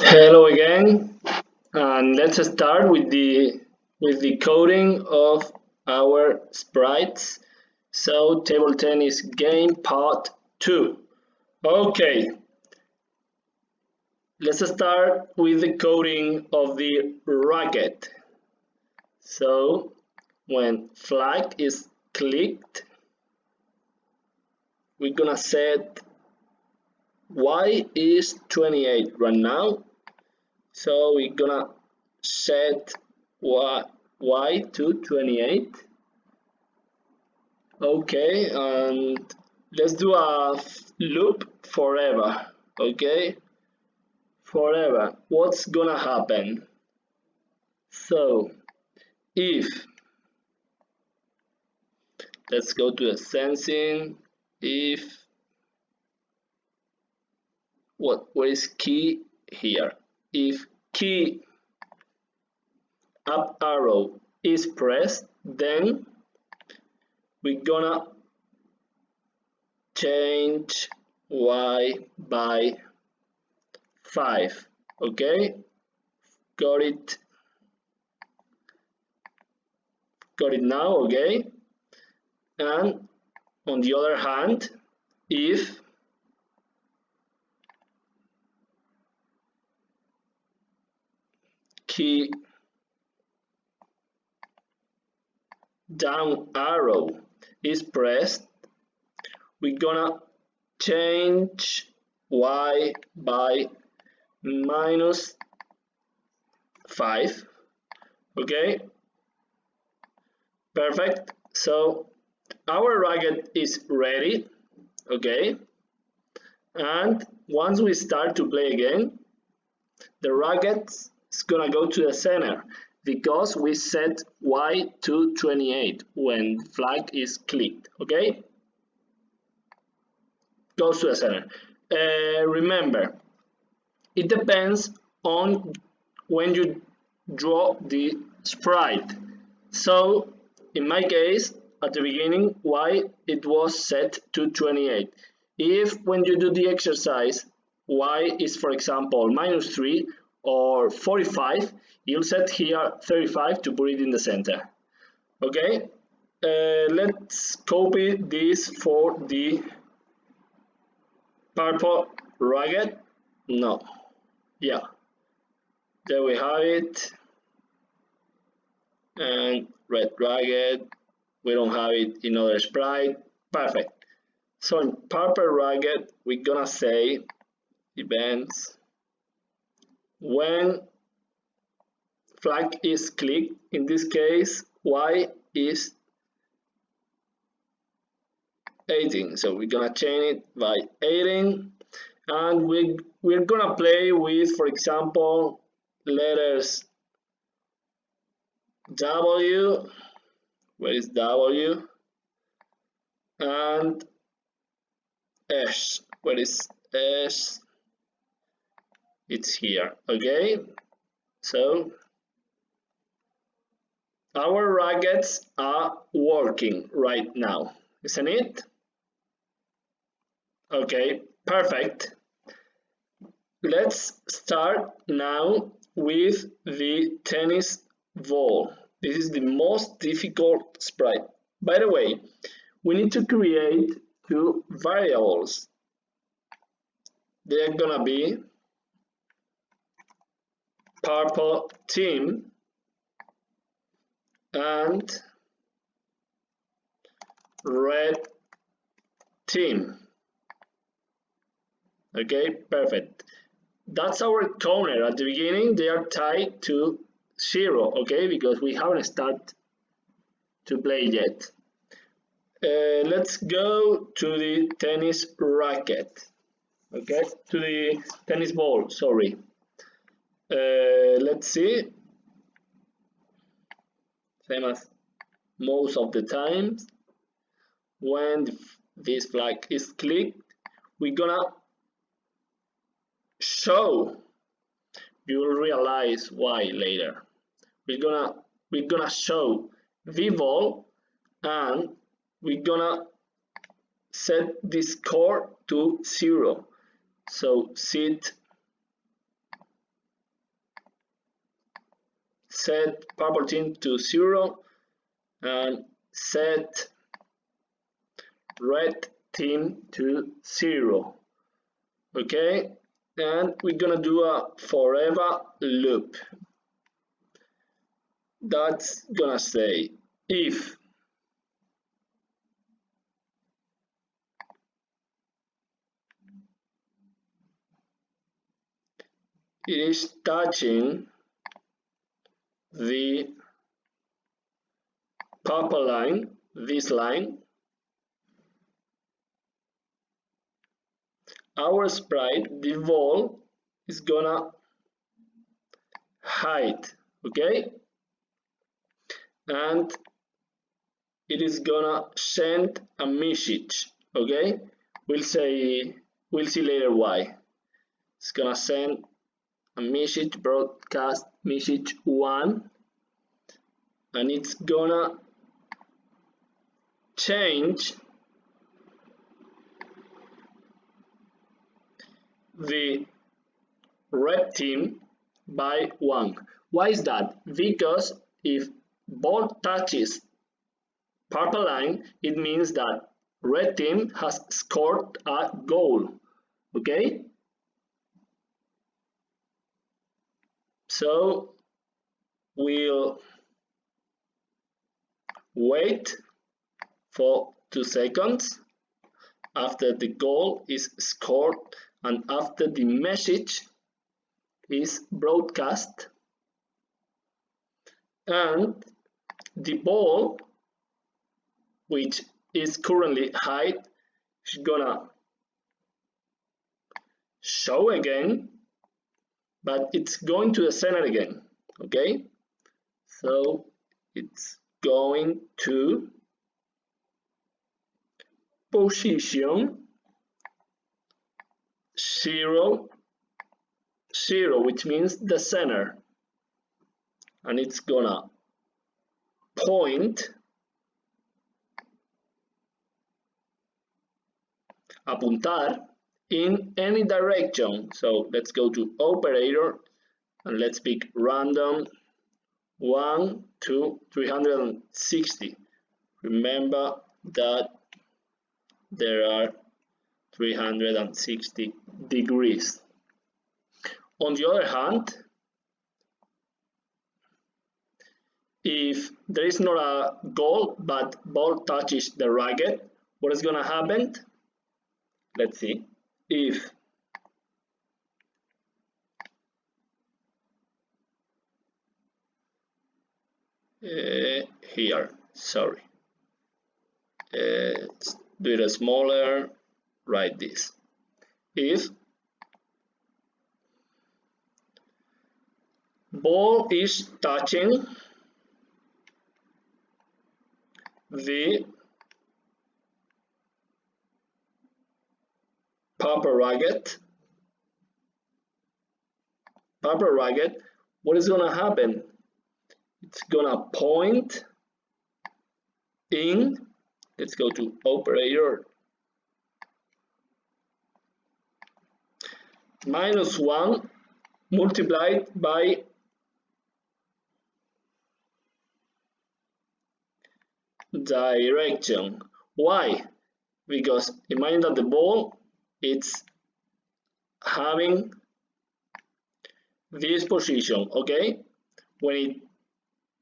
Hello again, and let's start with the coding of our sprites. So table tennis game part 2. Okay, let's start with the coding of the racket. So when flag is clicked, we're gonna set y is 28 right now. So we're gonna set y to 28. Okay, and let's do a loop forever. Okay, forever. What's gonna happen? So if, let's go to the sensing. If, where is key here? If key up arrow is pressed, then we're gonna change y by 5. Okay, got it now. Okay, and on the other hand, if key down arrow is pressed, we're gonna change y by -5. Okay, perfect. So our racket is ready. Okay, and once we start to play again, the racket is gonna go to the center because we set y to 28 when flag is clicked. Okay, goes to the center. Remember, it depends on when you draw the sprite. So in my case, at the beginning, y it was set to 28. If when you do the exercise, y is for example -3 or 45, you'll set here 35 to put it in the center. Okay, let's copy this for the purple racket. No, yeah, there we have it. And red racket, we don't have it in other sprite. Perfect. So in purple racket, we're gonna say events when flag is clicked. In this case, y is 18. So we're gonna change it by 18, and we're gonna play with, for example, letters W. Where is W? And S. Where is S? It's here. Okay, so our rackets are working right now, isn't it? Okay, perfect. Let's start now with the tennis ball. This is the most difficult sprite. By the way, we need to create two variables. They're gonna be purple team and red team. Okay, perfect. That's our counter. At the beginning, they are tied to 0, okay, because we haven't started to play yet. Let's go to the tennis racket. Okay, to the tennis ball, sorry. Let's see. Same as most of the times. When this flag is clicked, we're gonna show. You'll realize why later. We're gonna show the ball, and we're gonna set the score to 0. So set set purple team to 0 and set red team to 0. Okay, and we're gonna do a forever loop. That's gonna say if it is touching the purple line, this line, our sprite, the ball, is gonna hide, okay? And it is gonna send a message, okay? We'll see later why. It's gonna send a message, broadcast message 1, and it's gonna change the red team by 1. Why is that? Because if ball touches purple line, it means that red team has scored a goal, okay? So we'll wait for 2 seconds after the goal is scored and after the message is broadcast, and the ball, which is currently hide, is gonna show again, but it's going to the center again, okay? So it's going to position 0, 0, which means the center, and it's gonna point, apuntar, in any direction. So let's go to operator and let's pick random 1 to 360. Remember that there are 360 degrees. On the other hand, if there is not a goal but ball touches the racket, what is going to happen? Let's see. If here, sorry, let's do it smaller, write this. If ball is touching the purple racket, what is gonna happen? It's gonna point in, let's go to operator, -1 multiplied by direction. Why? Because imagine that the ball, it's having this position, okay? When it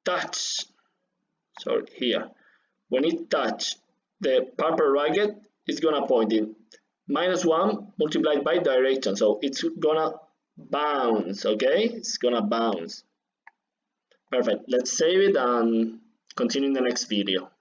touch, sorry, here, when it touch the purple racket, it's gonna point in -1 multiplied by direction, so it's gonna bounce, okay? It's gonna bounce. Perfect. Let's save it and continue in the next video.